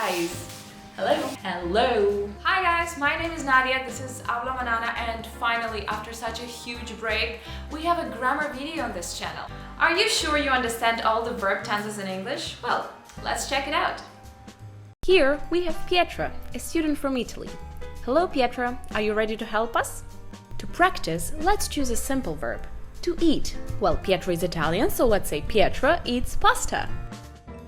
guys! Hello! Hello! Hi guys, my name is Nadia, this is Habla Manana, and finally, after such a huge break, we have a grammar video on this channel. Are you sure you understand all the verb tenses in English? Well, let's check it out. Here we have Pietra, a student from Italy. Hello Pietra, are you ready to help us? To practice, let's choose a simple verb. To eat. Well, Pietra is Italian, so let's say Pietra eats pasta.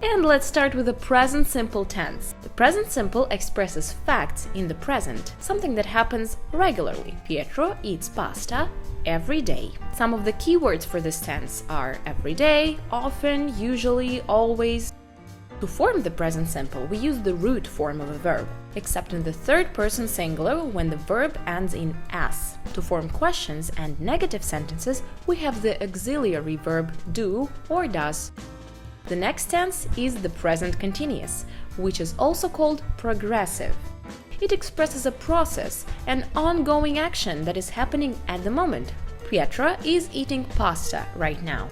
And let's start with the present simple tense. The present simple expresses facts in the present, something that happens regularly. Pietro eats pasta every day. Some of the key words for this tense are every day, often, usually, always. To form the present simple, we use the root form of a verb, except in the third person singular when the verb ends in s. To form questions and negative sentences, we have the auxiliary verb do or does. The next tense is the present continuous, which is also called progressive. It expresses a process, an ongoing action that is happening at the moment. Pietra is eating pasta right now.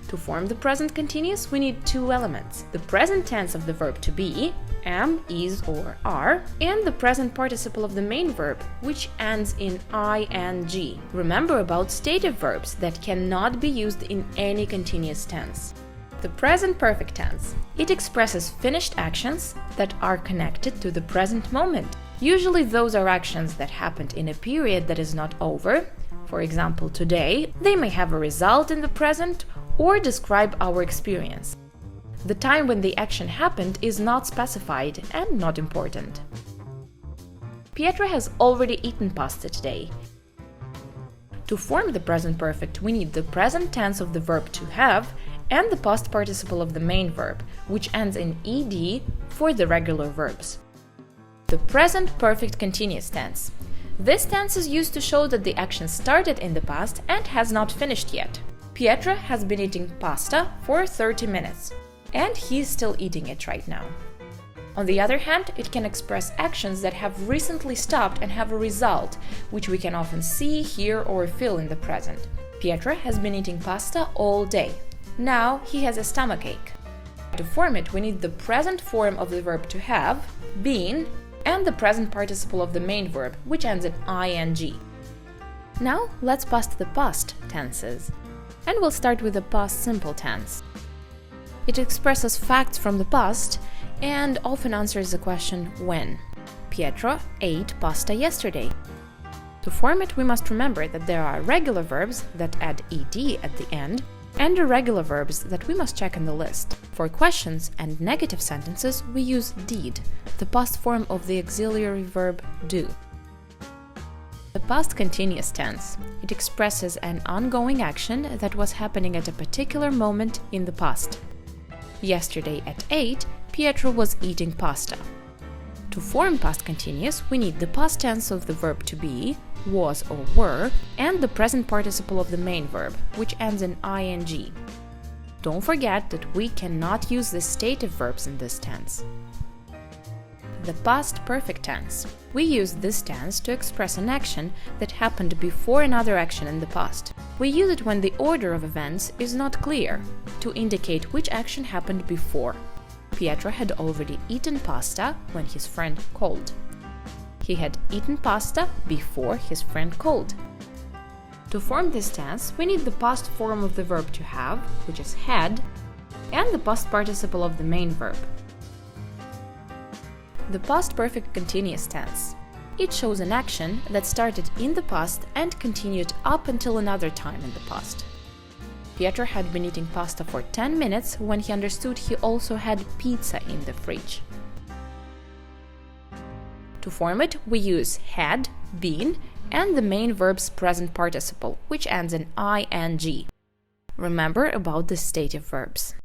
To form the present continuous, we need two elements: the present tense of the verb to be, am, is, or are, and the present participle of the main verb, which ends in ing. Remember about stative verbs that cannot be used in any continuous tense. The present perfect tense. It expresses finished actions that are connected to the present moment. Usually those are actions that happened in a period that is not over. For example, today, they may have a result in the present or describe our experience. The time when the action happened is not specified and not important. Pietra has already eaten pasta today. To form the present perfect, we need the present tense of the verb to have and the past participle of the main verb, which ends in ed for the regular verbs. The present perfect continuous tense. This tense is used to show that the action started in the past and has not finished yet. Pietra has been eating pasta for 30 minutes, and he's still eating it right now. On the other hand, it can express actions that have recently stopped and have a result, which we can often see, hear, or feel in the present. Pietra has been eating pasta all day. Now he has a stomachache. To form it, we need the present form of the verb to have, been, and the present participle of the main verb, which ends in ing. Now let's pass to the past tenses. And we'll start with the past simple tense. It expresses facts from the past and often answers the question when. Pietro ate pasta yesterday. To form it, we must remember that there are regular verbs that add ed at the end and irregular verbs that we must check in the list. For questions and negative sentences, we use did, the past form of the auxiliary verb do. The past continuous tense. It expresses an ongoing action that was happening at a particular moment in the past. Yesterday at 8, Pietro was eating pasta. To form past continuous, we need the past tense of the verb to be, was or were, and the present participle of the main verb, which ends in ing. Don't forget that we cannot use the stative verbs in this tense. The past perfect tense. We use this tense to express an action that happened before another action in the past. We use it when the order of events is not clear, to indicate which action happened before. Pietro had already eaten pasta when his friend called. He had eaten pasta before his friend called. To form this tense, we need the past form of the verb to have, which is had, and the past participle of the main verb. The past perfect continuous tense. It shows an action that started in the past and continued up until another time in the past. Pietro had been eating pasta for 10 minutes when he understood he also had pizza in the fridge. To form it, we use had, been, and the main verb's present participle, which ends in ing. Remember about the stative verbs.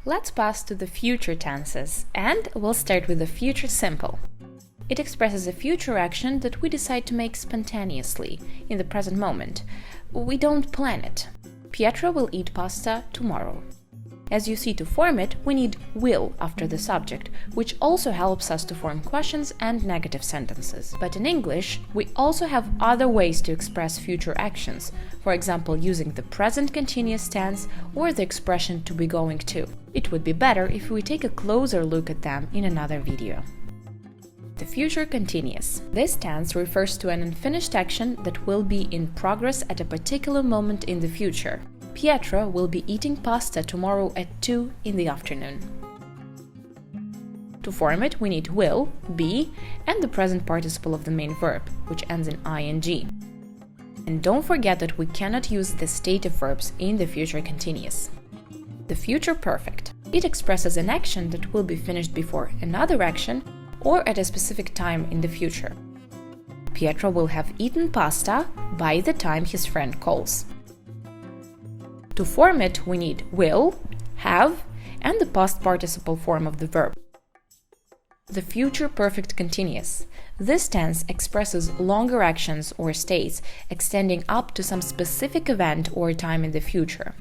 Let's pass to the future tenses, and we'll start with the future simple. It expresses a future action that we decide to make spontaneously, in the present moment. We don't plan it. Pietro will eat pasta tomorrow. As you see, to form it, we need will after the subject, which also helps us to form questions and negative sentences. But in English, we also have other ways to express future actions, for example, using the present continuous tense or the expression to be going to. It would be better if we take a closer look at them in another video. The future continuous. This tense refers to an unfinished action that will be in progress at a particular moment in the future. Pietro will be eating pasta tomorrow at 2 in the afternoon. To form it, we need will, be, and the present participle of the main verb, which ends in ing. And don't forget that we cannot use the state of verbs in the future continuous. The future perfect. It expresses an action that will be finished before another action or at a specific time in the future. Pietro will have eaten pasta by the time his friend calls. To form it, we need will, have, and the past participle form of the verb. The future perfect continuous. This tense expresses longer actions or states extending up to some specific event or time in the future.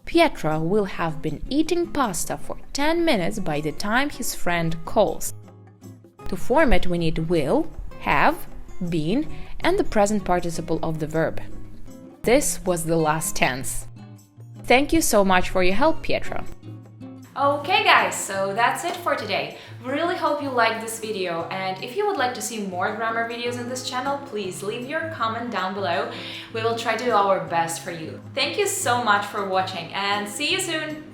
Pietro will have been eating pasta for 10 minutes by the time his friend calls. To form it, we need will, have, been, and the present participle of the verb. This was the last tense. Thank you so much for your help, Pietro. Okay guys, so that's it for today. Really hope you liked this video, and if you would like to see more grammar videos in this channel, please leave your comment down below. We will try to do our best for you. Thank you so much for watching, and see you soon!